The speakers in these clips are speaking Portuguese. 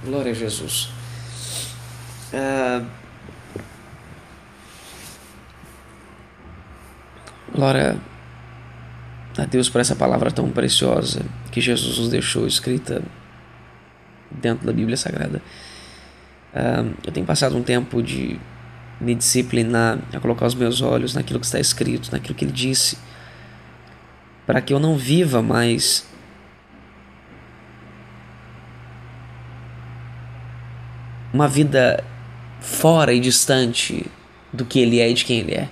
Glória a Jesus. Glória a Deus por essa palavra tão preciosa que Jesus nos deixou escrita dentro da Bíblia Sagrada. Eu tenho passado um tempo de me disciplinar a colocar os meus olhos naquilo que está escrito, naquilo que Ele disse, para que eu não viva mais uma vida fora e distante do que Ele é e de quem Ele é.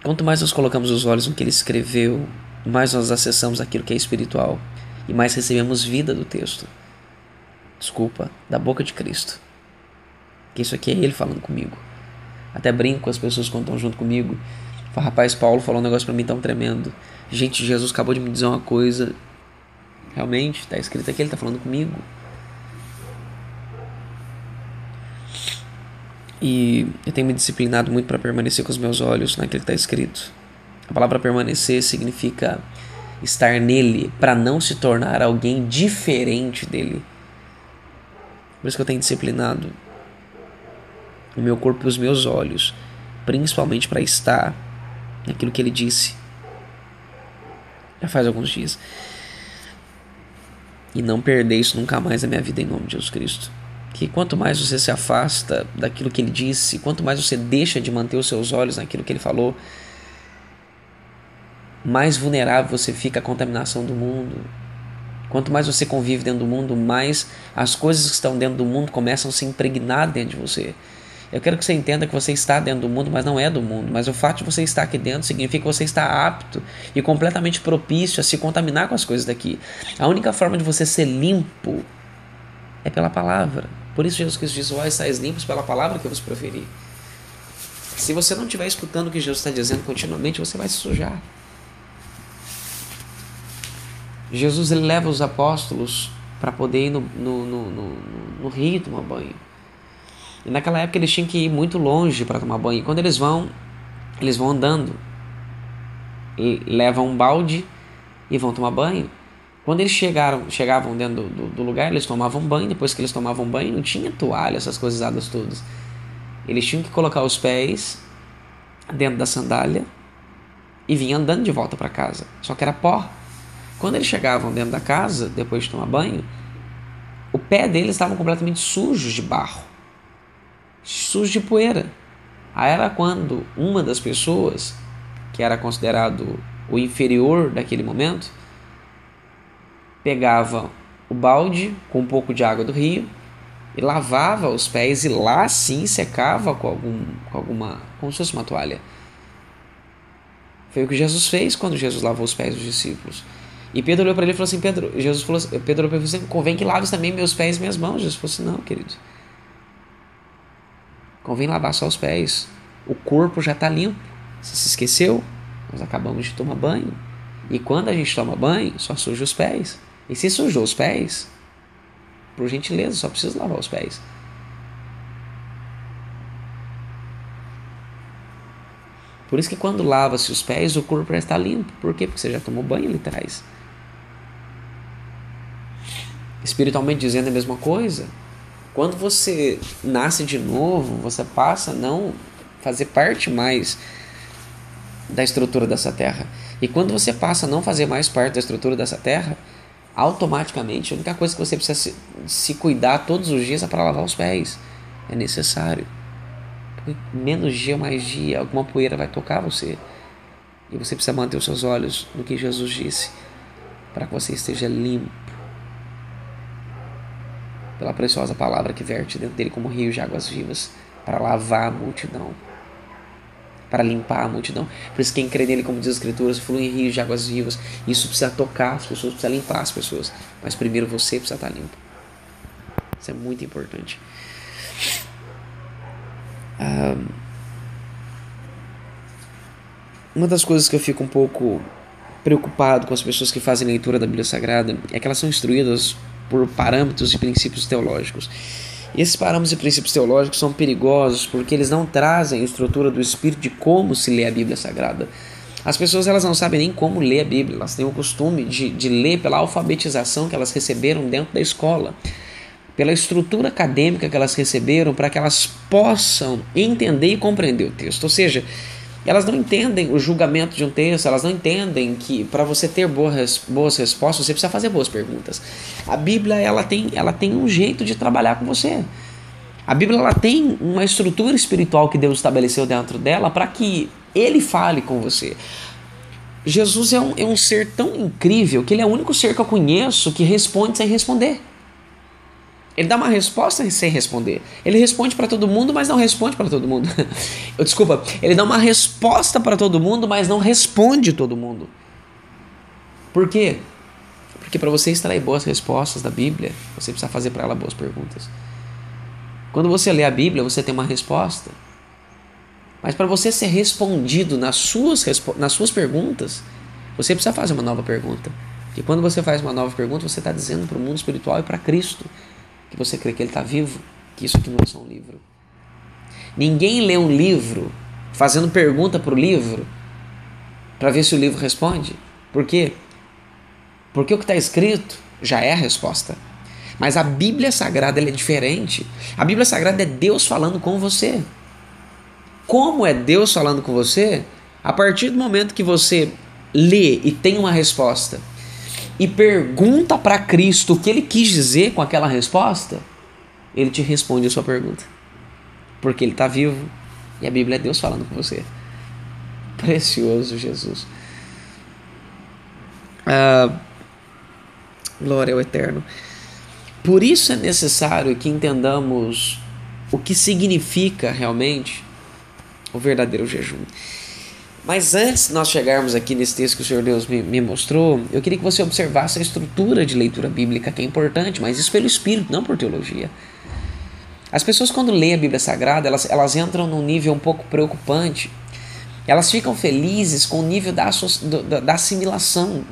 Quanto mais nós colocamos os olhos no que Ele escreveu, mais nós acessamos aquilo que é espiritual e mais recebemos vida do texto. Desculpa, da boca de Cristo. Que isso aqui é Ele falando comigo. Até brinco com as pessoas quando estão junto comigo. Falo, rapaz, Paulo falou um negócio pra mim tão tremendo. Gente, Jesus acabou de me dizer uma coisa. Realmente, está escrito aqui, Ele está falando comigo. E eu tenho me disciplinado muito para permanecer com os meus olhos naquilo que está escrito. A palavra permanecer significa estar nele para não se tornar alguém diferente dele. Por isso que eu tenho disciplinado o meu corpo e os meus olhos, principalmente para estar naquilo que ele disse. Já faz alguns dias. E não perder isso nunca mais na minha vida em nome de Jesus Cristo. Que quanto mais você se afasta daquilo que ele disse, quanto mais você deixa de manter os seus olhos naquilo que ele falou, mais vulnerável você fica à contaminação do mundo. Quanto mais você convive dentro do mundo, mais as coisas que estão dentro do mundo começam a se impregnar dentro de você. Eu quero que você entenda que você está dentro do mundo, mas não é do mundo. Mas o fato de você estar aqui dentro significa que você está apto e completamente propício a se contaminar com as coisas daqui. A única forma de você ser limpo é pela palavra. Por isso Jesus Cristo diz, vós estáis limpos pela palavra que eu vos proferi. Se você não estiver escutando o que Jesus está dizendo continuamente, você vai se sujar. Jesus ele leva os apóstolos para poder ir no rio tomar banho. E naquela época eles tinham que ir muito longe para tomar banho. E quando eles vão andando. E levam um balde e vão tomar banho. Quando eles chegavam dentro do lugar, eles tomavam banho. Depois que eles tomavam banho, não tinha toalha, essas coisadas todas. Eles tinham que colocar os pés dentro da sandália e vinham andando de volta para casa. Só que era pó. Quando eles chegavam dentro da casa, depois de tomar banho, o pé deles estavam completamente sujos de barro, sujos de poeira. Aí era quando uma das pessoas, que era considerado o inferior daquele momento, pegava o balde com um pouco de água do rio e lavava os pés e lá sim secava como se fosse uma toalha. Foi o que Jesus fez quando Jesus lavou os pés dos discípulos. E Pedro olhou para ele e falou assim, Pedro olhou para ele assim, convém que laves também meus pés e minhas mãos. Jesus falou assim, não, querido. Convém lavar só os pés. O corpo já está limpo. Você se esqueceu? Nós acabamos de tomar banho. E quando a gente toma banho, só suja os pés. E se sujou os pés, por gentileza, só precisa lavar os pés. Por isso que quando lava-se os pés, o corpo já está limpo. Por quê? Porque você já tomou banho ali atrás. Espiritualmente dizendo a mesma coisa. Quando você nasce de novo, você passa a não fazer parte mais da estrutura dessa terra. E quando você passa a não fazer mais parte da estrutura dessa terra, automaticamente a única coisa que você precisa se cuidar todos os dias é para lavar os pés. É necessário. Porque menos dia, mais dia, alguma poeira vai tocar você. E você precisa manter os seus olhos no que Jesus disse, para que você esteja limpo pela preciosa palavra que verte dentro dele como rios de águas vivas, para lavar a multidão, para limpar a multidão. Por isso quem crê nele, como diz as escrituras, flui em rios de águas vivas. Isso precisa tocar as pessoas, precisa limpar as pessoas, mas primeiro você precisa estar limpo. Isso é muito importante. Uma das coisas que eu fico um pouco preocupado com as pessoas que fazem leitura da Bíblia Sagrada é que elas são instruídas por parâmetros e princípios teológicos. E esses parâmetros e princípios teológicos são perigosos porque eles não trazem a estrutura do Espírito de como se lê a Bíblia Sagrada. As pessoas elas não sabem nem como ler a Bíblia, elas têm o costume de ler pela alfabetização que elas receberam dentro da escola. pela estrutura acadêmica que elas receberam, para que elas possam entender e compreender o texto. Ou seja, elas não entendem o julgamento de um texto, elas não entendem que para você ter boas respostas, você precisa fazer boas perguntas. A Bíblia ela tem um jeito de trabalhar com você. A Bíblia ela tem uma estrutura espiritual que Deus estabeleceu dentro dela para que Ele fale com você. Jesus é um ser tão incrível que Ele é o único ser que eu conheço que responde sem responder. Ele dá uma resposta sem responder. Ele responde para todo mundo, mas não responde para todo mundo. Desculpa, ele dá uma resposta para todo mundo, mas não responde todo mundo. Por quê? Porque para você extrair boas respostas da Bíblia, você precisa fazer para ela boas perguntas. Quando você lê a Bíblia, você tem uma resposta. Mas para você ser respondido nas suas perguntas, você precisa fazer uma nova pergunta. E quando você faz uma nova pergunta, você está dizendo para o mundo espiritual e para Cristo que você crê que Ele está vivo, que isso aqui não é só um livro. Ninguém lê um livro fazendo pergunta para o livro para ver se o livro responde. Por quê? Porque o que está escrito já é a resposta. Mas a Bíblia Sagrada ela é diferente. A Bíblia Sagrada é Deus falando com você. Como é Deus falando com você? A partir do momento que você lê e tem uma resposta e pergunta para Cristo o que Ele quis dizer com aquela resposta, Ele te responde a sua pergunta. Porque Ele está vivo e a Bíblia é Deus falando com você. Precioso Jesus. Glória ao Eterno. Por isso é necessário que entendamos o que significa realmente o verdadeiro jejum. Mas antes de nós chegarmos aqui nesse texto que o Senhor Deus me mostrou, eu queria que você observasse a estrutura de leitura bíblica, que é importante, mas isso pelo Espírito, não por teologia. As pessoas quando leem a Bíblia Sagrada, elas entram num nível um pouco preocupante. Elas ficam felizes com o nível da assimilação.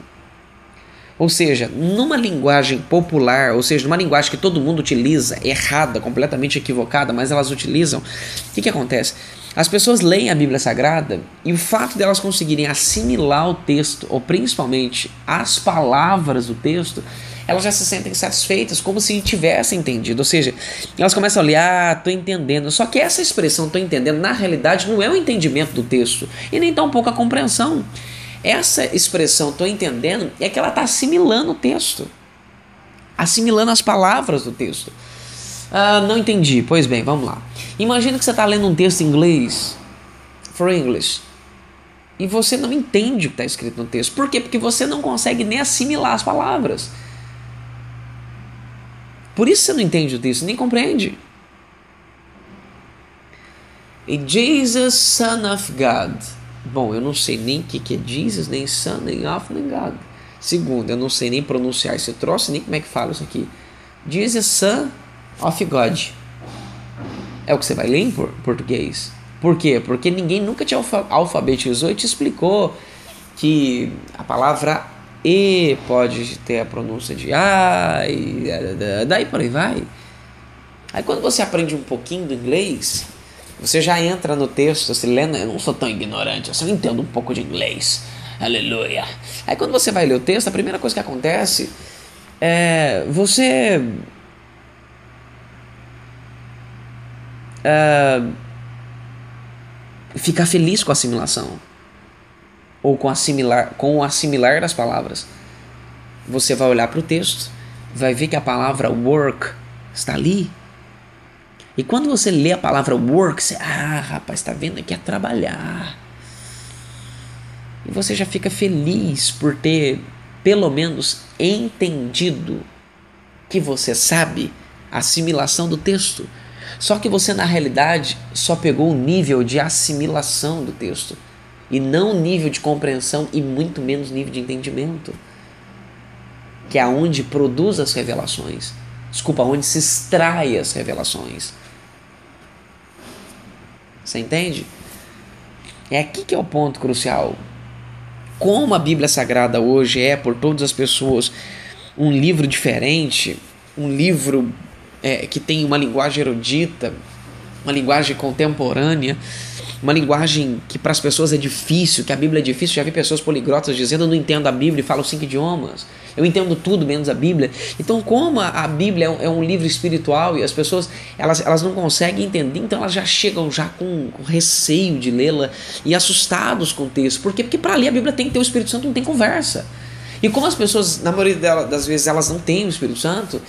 Ou seja, numa linguagem popular, ou seja, numa linguagem que todo mundo utiliza, errada, completamente equivocada, mas elas utilizam, o que acontece? As pessoas leem a Bíblia Sagrada e o fato de elas conseguirem assimilar o texto, ou principalmente as palavras do texto, elas já se sentem satisfeitas, como se tivessem entendido. Ou seja, elas começam a ler, estou entendendo. Só que essa expressão, estou entendendo, na realidade não é o entendimento do texto, e nem tão pouco a compreensão. Essa expressão, estou entendendo, é que ela está assimilando o texto, assimilando as palavras do texto. Não entendi. Pois bem, vamos lá. Imagina que você está lendo um texto em inglês, for English, e você não entende o que está escrito no texto. Por quê? Porque você não consegue nem assimilar as palavras. Por isso você não entende o texto, nem compreende. E Jesus, Son of God. Bom, eu não sei nem o que é Jesus, nem Son, nem of, nem God. Segundo, eu não sei nem pronunciar esse troço, nem como é que fala isso aqui. Jesus, Son of God. É o que você vai ler em português. Por quê? Porque ninguém nunca te alfabetizou e te explicou que a palavra E pode ter a pronúncia de A, e daí por aí vai. Aí quando você aprende um pouquinho do inglês, você já entra no texto, você lendo, eu não sou tão ignorante, eu só entendo um pouco de inglês. Aleluia. Aí quando você vai ler o texto, a primeira coisa que acontece é você ficar feliz com a assimilação, ou com o assimilar das palavras. Você vai olhar para o texto, vai ver que a palavra work está ali. E quando você lê a palavra work, você, rapaz, está vendo aqui é trabalhar. E você já fica feliz por ter, pelo menos, entendido que você sabe a assimilação do texto. Só que você, na realidade, só pegou o nível de assimilação do texto, e não o nível de compreensão, e muito menos nível de entendimento, que é onde produz as revelações. Desculpa, onde se extrai as revelações. Você entende? É aqui que é o ponto crucial. Como a Bíblia Sagrada hoje é, por todas as pessoas, um livro diferente, um livro que tem uma linguagem erudita, uma linguagem contemporânea, uma linguagem que para as pessoas é difícil, que a Bíblia é difícil. Já vi pessoas poliglotas dizendo: eu não entendo a Bíblia e falo 5 idiomas. Eu entendo tudo menos a Bíblia. Então, como a Bíblia é um livro espiritual e as pessoas elas não conseguem entender, então elas já chegam já com receio de lê-la e assustados com o texto. Por quê? Porque para ler a Bíblia tem que ter o Espírito Santo, não tem conversa. E como as pessoas, na maioria das vezes, elas não têm o Espírito Santo,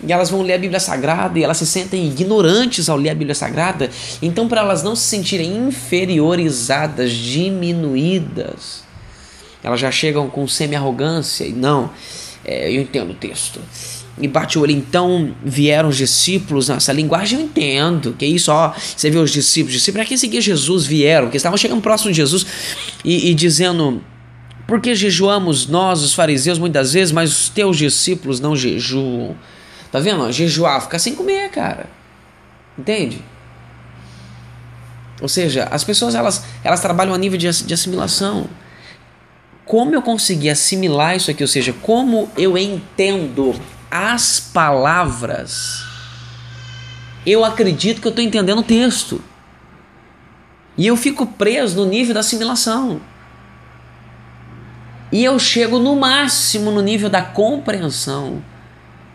e elas vão ler a Bíblia Sagrada e elas se sentem ignorantes ao ler a Bíblia Sagrada, então para elas não se sentirem inferiorizadas, diminuídas, elas já chegam com semi-arrogância e não, eu entendo o texto. E bate o olho, então vieram os discípulos, nessa linguagem eu entendo, que isso, ó, você vê os discípulos para quem seguia Jesus vieram, porque estavam chegando próximo de Jesus e dizendo: por que jejuamos nós, os fariseus, muitas vezes, mas os teus discípulos não jejuam? Tá vendo? Jejuar, ficar sem comer, cara. Entende? Ou seja, as pessoas elas trabalham a nível de assimilação. Como eu consegui assimilar isso aqui? Ou seja, como eu entendo as palavras, eu acredito que eu estou entendendo o texto. E eu fico preso no nível da assimilação. E eu chego no máximo no nível da compreensão.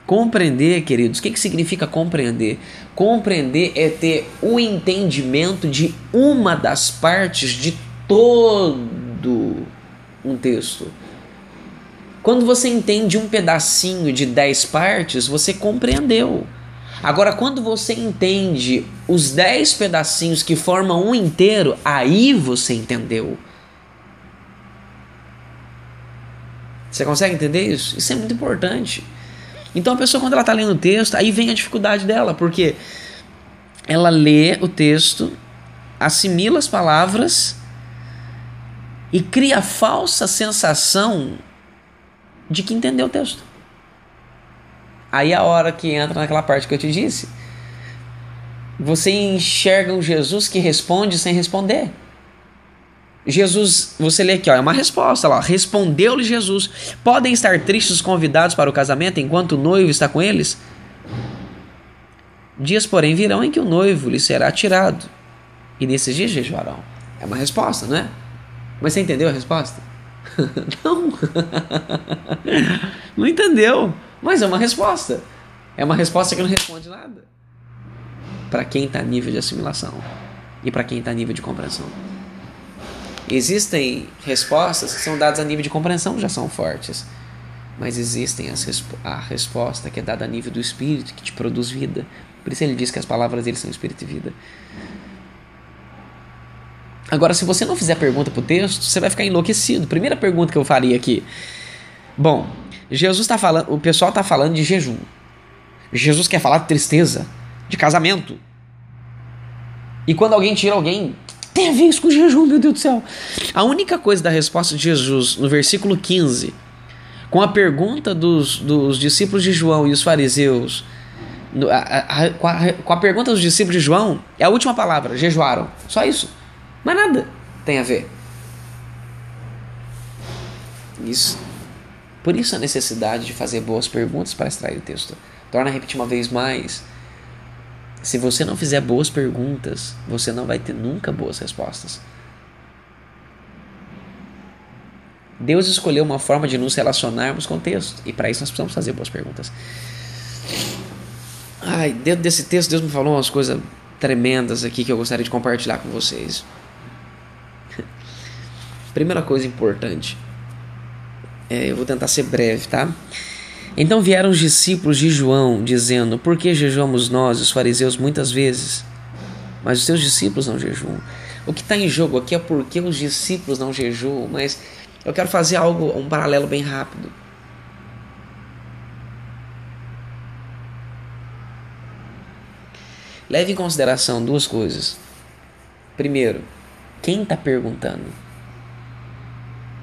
Compreender, queridos, o que significa compreender? Compreender é ter o entendimento de uma das partes de todo um texto. Quando você entende um pedacinho de 10 partes, você compreendeu. Agora, quando você entende os 10 pedacinhos que formam um inteiro, aí você entendeu. Você consegue entender isso? Isso é muito importante. Então a pessoa, quando ela está lendo o texto, aí vem a dificuldade dela, porque ela lê o texto, assimila as palavras e cria a falsa sensação de que entendeu o texto. Aí é a hora que entra naquela parte que eu te disse. Você enxerga um Jesus que responde sem responder. Jesus, você lê aqui, ó, é uma resposta lá. Respondeu-lhe Jesus: podem estar tristes os convidados para o casamento enquanto o noivo está com eles? Dias, porém, virão em que o noivo lhe será tirado, e nesses dias jejuarão. É uma resposta, não é? Mas você entendeu a resposta? Não. Não entendeu. Mas é uma resposta. É uma resposta que não responde nada. Para quem está a nível de assimilação e para quem está a nível de compreensão. Existem respostas que são dadas a nível de compreensão, já são fortes. Mas existem a resposta que é dada a nível do Espírito, que te produz vida. Por isso ele diz que as palavras dele são Espírito e vida. Agora, se você não fizer pergunta para o texto, você vai ficar enlouquecido. Primeira pergunta que eu faria aqui. Bom, Jesus está falando, o pessoal está falando de jejum. Jesus quer falar de tristeza, de casamento. E quando alguém tira alguém, tem a ver isso com jejum, meu Deus do céu. A única coisa da resposta de Jesus, no versículo 15, com a pergunta dos discípulos de João e os fariseus, com a pergunta dos discípulos de João, é a última palavra: jejuaram. Só isso. Mas nada tem a ver. Isso. Por isso a necessidade de fazer boas perguntas para extrair o texto. Torna a repetir uma vez mais. Se você não fizer boas perguntas, você não vai ter nunca boas respostas. Deus escolheu uma forma de nos relacionarmos com o texto. E para isso nós precisamos fazer boas perguntas. Dentro desse texto, Deus me falou umas coisas tremendas aqui que eu gostaria de compartilhar com vocês. Primeira coisa importante. Eu vou tentar ser breve, tá? Então vieram os discípulos de João, dizendo: por que jejuamos nós, os fariseus, muitas vezes, mas os teus discípulos não jejuam? O que está em jogo aqui é porque os discípulos não jejuam, mas eu quero fazer um paralelo bem rápido. Leve em consideração duas coisas. Primeiro, quem está perguntando?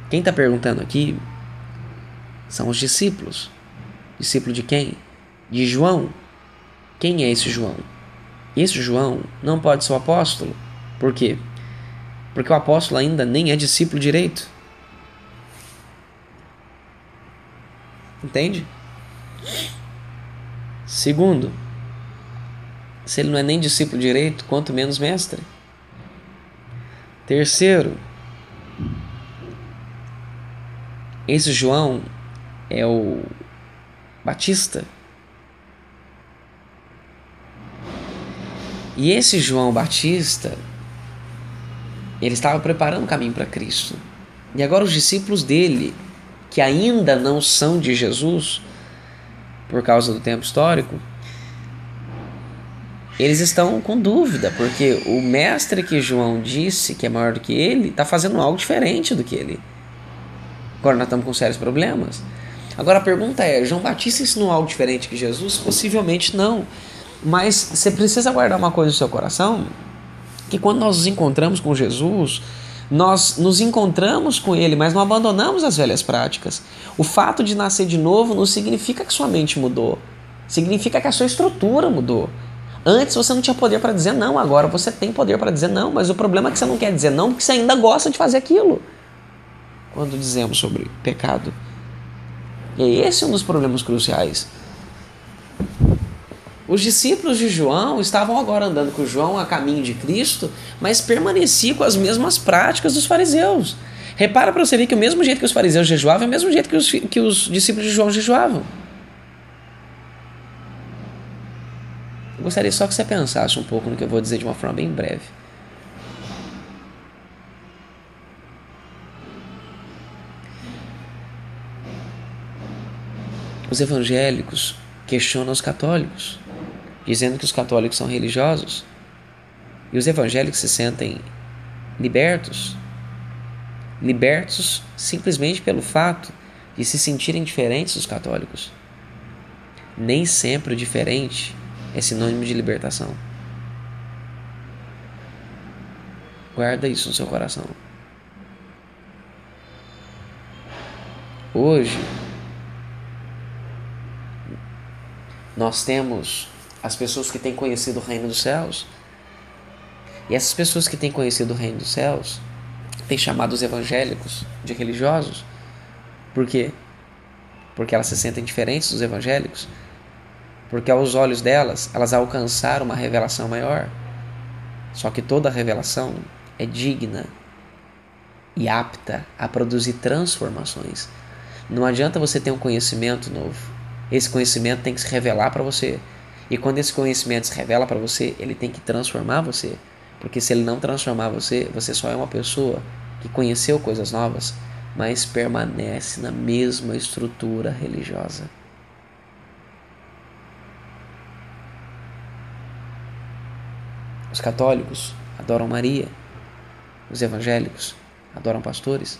Quem está perguntando aqui são os discípulos. Discípulo de quem? De João. Quem é esse João? Esse João não pode ser o apóstolo. Por quê? Porque o apóstolo ainda nem é discípulo direito. Entende? Segundo, se ele não é nem discípulo direito, quanto menos mestre. Terceiro, esse João é o Batista. E esse João Batista, ele estava preparando o caminho para Cristo. E agora os discípulos dele, que ainda não são de Jesus, por causa do tempo histórico, eles estão com dúvida, porque o mestre que João disse que é maior do que ele, está fazendo algo diferente do que ele. Agora nós estamos com sérios problemas. Agora a pergunta é, João Batista ensinou algo diferente que Jesus? Possivelmente não. Mas você precisa guardar uma coisa no seu coração, que quando nós nos encontramos com Jesus, nós nos encontramos com Ele, mas não abandonamos as velhas práticas. O fato de nascer de novo não significa que sua mente mudou. Significa que a sua estrutura mudou. Antes você não tinha poder para dizer não, agora você tem poder para dizer não, mas o problema é que você não quer dizer não porque você ainda gosta de fazer aquilo. Quando dizemos sobre pecado. E esse é um dos problemas cruciais. Os discípulos de João estavam agora andando com João a caminho de Cristo, mas permaneciam com as mesmas práticas dos fariseus. Repara para você ver que o mesmo jeito que os fariseus jejuavam é o mesmo jeito que os discípulos de João jejuavam. Eu gostaria só que você pensasse um pouco no que eu vou dizer de uma forma bem breve. Os evangélicos questionam os católicos, dizendo que os católicos são religiosos, e os evangélicos se sentem libertos simplesmente pelo fato de se sentirem diferentes dos católicos. Nem sempre o diferente é sinônimo de libertação. Guarda isso no seu coração. Hoje, nós temos as pessoas que têm conhecido o reino dos céus. E essas pessoas que têm conhecido o reino dos céus têm chamado os evangélicos de religiosos. Por quê? Porque elas se sentem diferentes dos evangélicos. Porque aos olhos delas, elas alcançaram uma revelação maior. Só que toda revelação é digna e apta a produzir transformações. Não adianta você ter um conhecimento novo. Esse conhecimento tem que se revelar para você. E quando esse conhecimento se revela para você, ele tem que transformar você. Porque se ele não transformar você, você só é uma pessoa que conheceu coisas novas, mas permanece na mesma estrutura religiosa. Os católicos adoram Maria. Os evangélicos adoram pastores.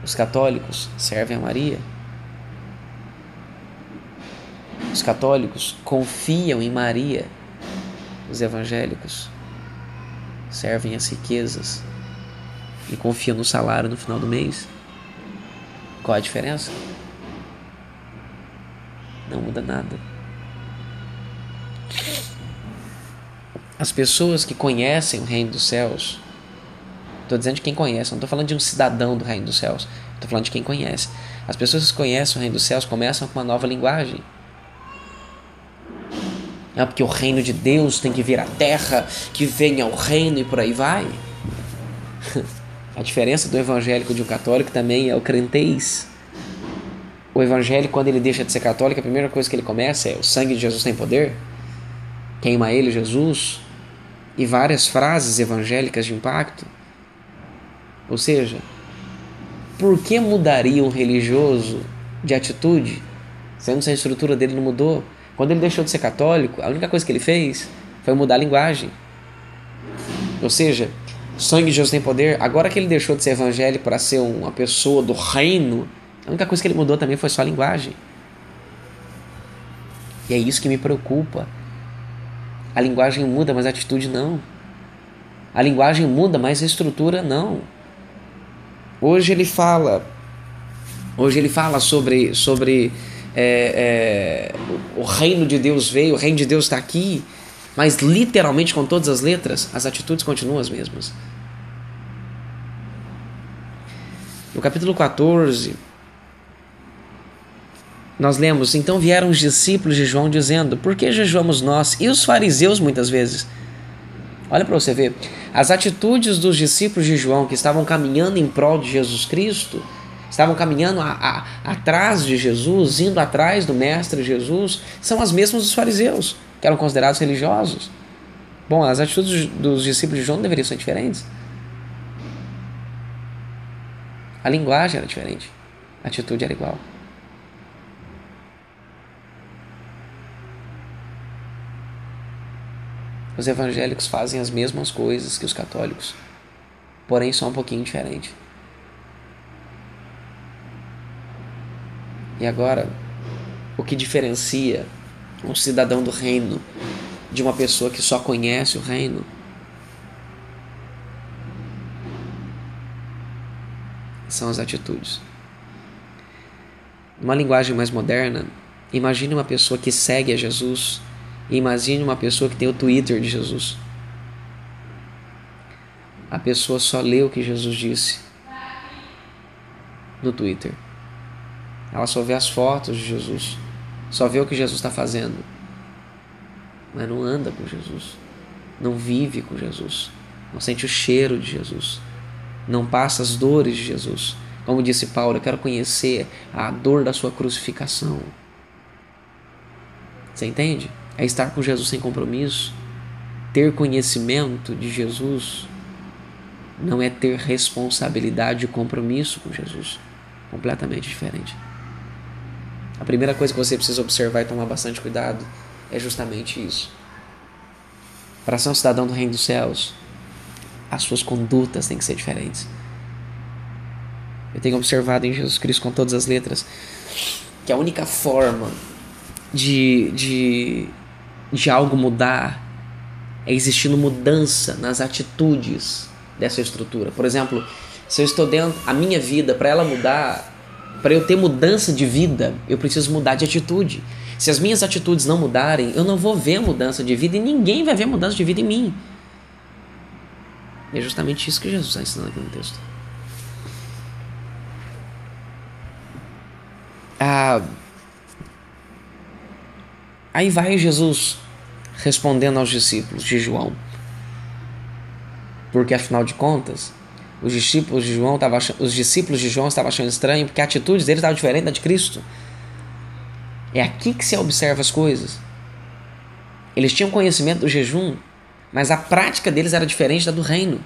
Os católicos servem a Maria. Os católicos confiam em Maria. Os evangélicos servem as riquezas e confiam no salário no final do mês. Qual a diferença? Não muda nada. As pessoas que conhecem o reino dos céus, estou dizendo de quem conhece, não estou falando de um cidadão do reino dos céus, estou falando de quem conhece. As pessoas que conhecem o reino dos céus começam com uma nova linguagem. É porque o reino de Deus tem que vir à terra, que venha o reino e por aí vai. A diferença do evangélico de um católico também é o crentez. O evangélico, quando ele deixa de ser católico, a primeira coisa que ele começa é: o sangue de Jesus tem poder, queima ele Jesus, e várias frases evangélicas de impacto. Ou seja, por que mudaria um religioso de atitude, sendo que a estrutura dele não mudou? Quando ele deixou de ser católico, a única coisa que ele fez foi mudar a linguagem. Ou seja, sangue de Jesus tem poder. Agora que ele deixou de ser evangélico para ser uma pessoa do reino, a única coisa que ele mudou também foi só a linguagem. E é isso que me preocupa. A linguagem muda, mas a atitude não. A linguagem muda, mas a estrutura não. Hoje ele fala sobre o reino de Deus veio, o reino de Deus está aqui, mas literalmente com todas as letras, as atitudes continuam as mesmas. No capítulo 14, nós lemos: então vieram os discípulos de João dizendo: por que jejuamos nós? E os fariseus muitas vezes. Olha para você ver, as atitudes dos discípulos de João que estavam caminhando em prol de Jesus Cristo, estavam caminhando atrás de Jesus, indo atrás do Mestre Jesus, são as mesmas dos fariseus, que eram considerados religiosos. Bom, as atitudes dos discípulos de João não deveriam ser diferentes. A linguagem era diferente, a atitude era igual. Os evangélicos fazem as mesmas coisas que os católicos, porém são um pouquinho diferentes. E agora, o que diferencia um cidadão do reino de uma pessoa que só conhece o reino são as atitudes. Numa linguagem mais moderna, imagine uma pessoa que segue a Jesus e imagine uma pessoa que tem o Twitter de Jesus. A pessoa só lê o que Jesus disse no Twitter. Ela só vê as fotos de Jesus, só vê o que Jesus está fazendo, mas não anda com Jesus, não vive com Jesus, não sente o cheiro de Jesus, não passa as dores de Jesus. Como disse Paulo, eu quero conhecer a dor da sua crucificação. Você entende? É estar com Jesus sem compromisso. Ter conhecimento de Jesus não é ter responsabilidade e compromisso com Jesus. Completamente diferente. A primeira coisa que você precisa observar e tomar bastante cuidado é justamente isso. Para ser um cidadão do reino dos céus, as suas condutas têm que ser diferentes. Eu tenho observado em Jesus Cristo com todas as letras que a única forma de algo mudar é existindo mudança nas atitudes dessa estrutura. Por exemplo, se eu estou dentro, a minha vida, para ela mudar, para eu ter mudança de vida, eu preciso mudar de atitude. Se as minhas atitudes não mudarem, eu não vou ver mudança de vida e ninguém vai ver mudança de vida em mim. E é justamente isso que Jesus está ensinando aqui no texto. Aí vai Jesus respondendo aos discípulos de João. Porque afinal de contas, os discípulos de João estavam achando estranho porque a atitude deles estava diferente da de Cristo. É aqui que se observa as coisas. Eles tinham conhecimento do jejum, mas a prática deles era diferente da do reino.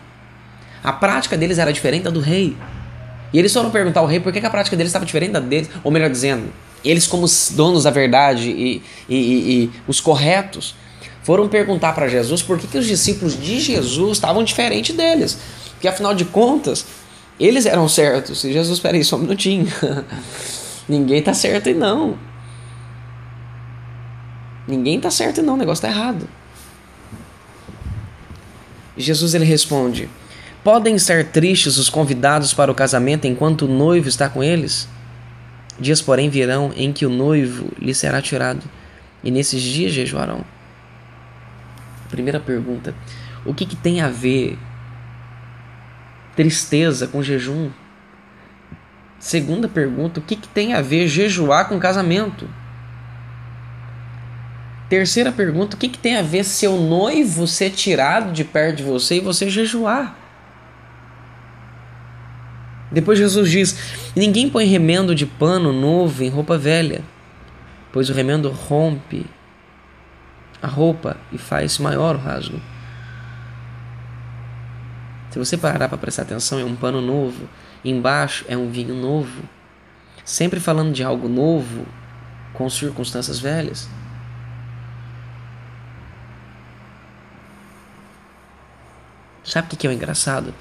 A prática deles era diferente da do rei. E eles foram perguntar ao rei por que a prática deles estava diferente da deles. Ou melhor dizendo, eles como donos da verdade e os corretos, foram perguntar para Jesus por que os discípulos de Jesus estavam diferentes deles. Porque afinal de contas, eles eram certos. E Jesus, espera aí, só um minutinho. Ninguém está certo e não. Ninguém está certo e não, o negócio está errado. Jesus ele responde: podem estar tristes os convidados para o casamento enquanto o noivo está com eles? Dias, porém, virão em que o noivo lhe será tirado, e nesses dias jejuarão. Primeira pergunta: o que tem a ver tristeza com jejum? Segunda pergunta: o que tem a ver jejuar com casamento? Terceira pergunta: o que tem a ver seu noivo ser tirado de perto de você e você jejuar? Depois Jesus diz: ninguém põe remendo de pano novo em roupa velha, pois o remendo rompe a roupa e faz maior o rasgo. Se você parar para prestar atenção, é um pano novo, embaixo é um vinho novo, sempre falando de algo novo com circunstâncias velhas. Sabe o que é o engraçado?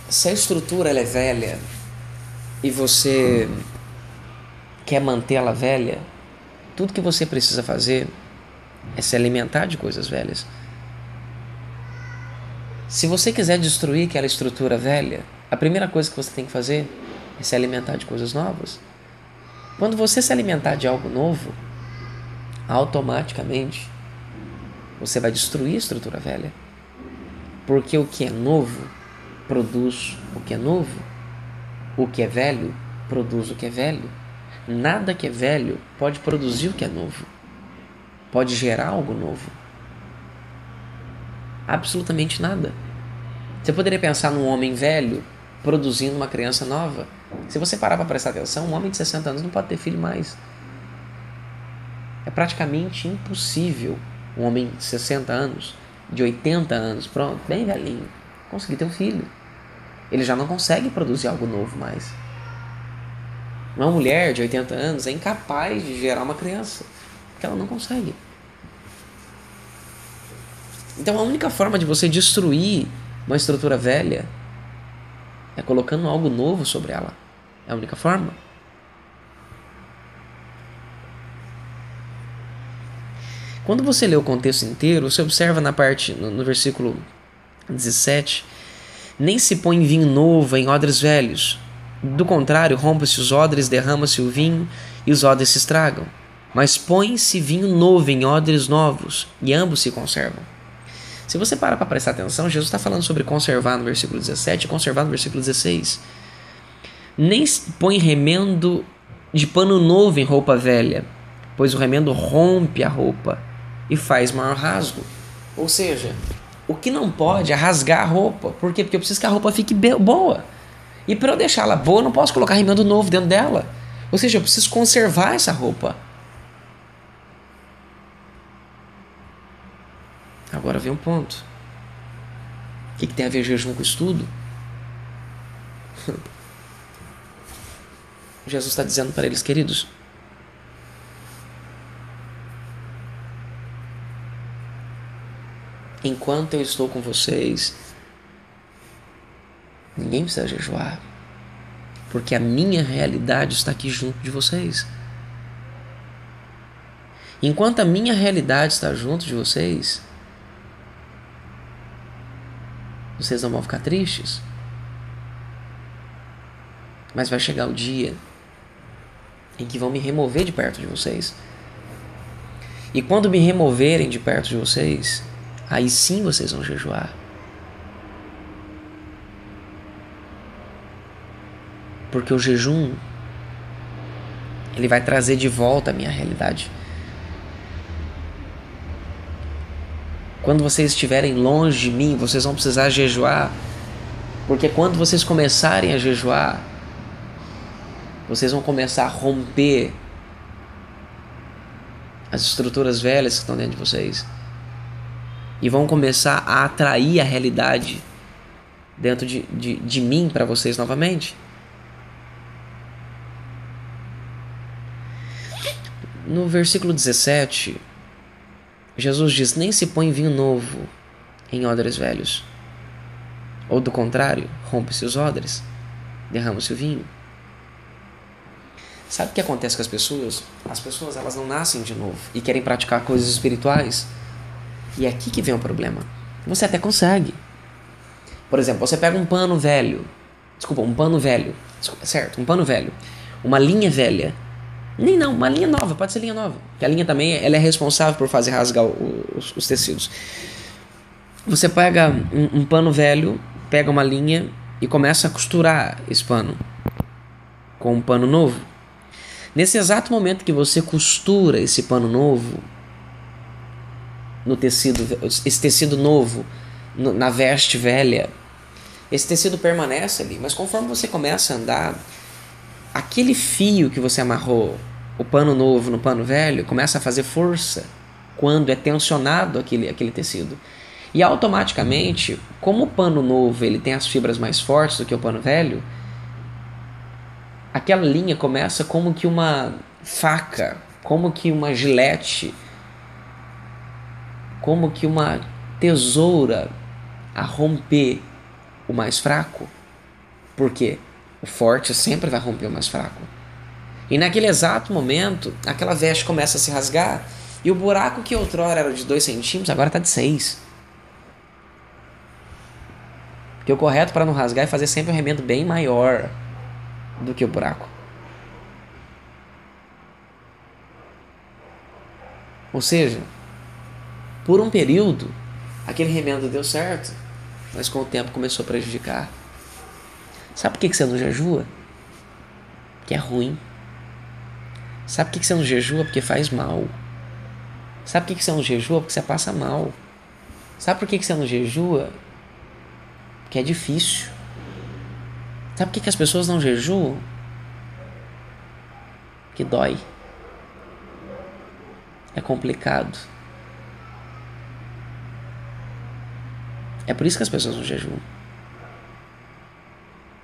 Se a estrutura ela é velha e você quer mantê-la velha, tudo que você precisa fazer é se alimentar de coisas velhas. Se você quiser destruir aquela estrutura velha, a primeira coisa que você tem que fazer é se alimentar de coisas novas. Quando você se alimentar de algo novo, automaticamente você vai destruir a estrutura velha. Porque o que é novo produz o que é novo. O que é velho produz o que é velho. Nada que é velho pode produzir o que é novo. Pode gerar algo novo. Absolutamente nada. Você poderia pensar num homem velho produzindo uma criança nova. Se você parar para prestar atenção, um homem de 60 anos não pode ter filho mais. É praticamente impossível um homem de 60 anos, de 80 anos, pronto, bem velhinho, conseguir ter um filho. Ele já não consegue produzir algo novo mais. Uma mulher de 80 anos é incapaz de gerar uma criança, porque ela não consegue. Então a única forma de você destruir uma estrutura velha é colocando algo novo sobre ela. É a única forma. Quando você lê o contexto inteiro, você observa na parte, no versículo 17, nem se põe vinho novo em odres velhos. Do contrário, rompe-se os odres, derrama-se o vinho e os odres se estragam. Mas põe-se vinho novo em odres novos e ambos se conservam. Se você parar para prestar atenção, Jesus está falando sobre conservar no versículo 17 e conservar no versículo 16. Nem se põe remendo de pano novo em roupa velha, pois o remendo rompe a roupa e faz maior rasgo. Ou seja, o que não pode é rasgar a roupa. Por quê? Porque eu preciso que a roupa fique boa. E para eu deixá-la boa, eu não posso colocar remendo novo dentro dela. Ou seja, eu preciso conservar essa roupa. Agora vem um ponto. O que tem a ver jejum com estudo? Jesus está dizendo para eles, queridos, enquanto eu estou com vocês, ninguém precisa jejuar, porque a minha realidade está aqui junto de vocês. Enquanto a minha realidade está junto de vocês, vocês não vão ficar tristes. Mas vai chegar o dia em que vão me remover de perto de vocês. E quando me removerem de perto de vocês, aí sim vocês vão jejuar. Porque o jejum, ele vai trazer de volta a minha realidade. Quando vocês estiverem longe de mim, vocês vão precisar jejuar. Porque quando vocês começarem a jejuar, vocês vão começar a romper as estruturas velhas que estão dentro de vocês. E vão começar a atrair a realidade dentro de mim para vocês novamente. No versículo 17, Jesus diz, nem se põe vinho novo em odres velhos. Ou do contrário, rompe-se os odres, derrama-se o vinho. Sabe o que acontece com as pessoas? As pessoas, elas não nascem de novo e querem praticar coisas espirituais. E é aqui que vem o problema. Você até consegue. Por exemplo, você pega um pano velho. Certo, um pano velho. Uma linha velha. Nem não, uma linha nova, pode ser linha nova. Porque a linha também, ela é responsável por fazer rasgar os tecidos. Você pega um pano velho, pega uma linha e começa a costurar esse pano com um pano novo. Nesse exato momento que você costura esse pano novo no tecido, esse tecido novo na veste velha, esse tecido permanece ali, mas conforme você começa a andar, aquele fio que você amarrou o pano novo no pano velho começa a fazer força quando é tensionado aquele tecido. E automaticamente, como o pano novo ele tem as fibras mais fortes do que o pano velho, aquela linha começa como que uma faca, como que uma gilete, como que uma tesoura a romper o mais fraco. Por quê? O forte sempre vai romper o mais fraco. E naquele exato momento, aquela veste começa a se rasgar e o buraco que outrora era de 2 centímetros, agora está de 6. Porque o correto para não rasgar é fazer sempre um remendo bem maior do que o buraco. Ou seja, por um período, aquele remendo deu certo, mas com o tempo começou a prejudicar. Sabe por que você não jejua? Porque é ruim. Sabe por que você não jejua? Porque faz mal. Sabe por que você não jejua? Porque você passa mal. Sabe por que você não jejua? Porque é difícil. Sabe por que as pessoas não jejuam? Que dói. É complicado. É por isso que as pessoas não jejuam.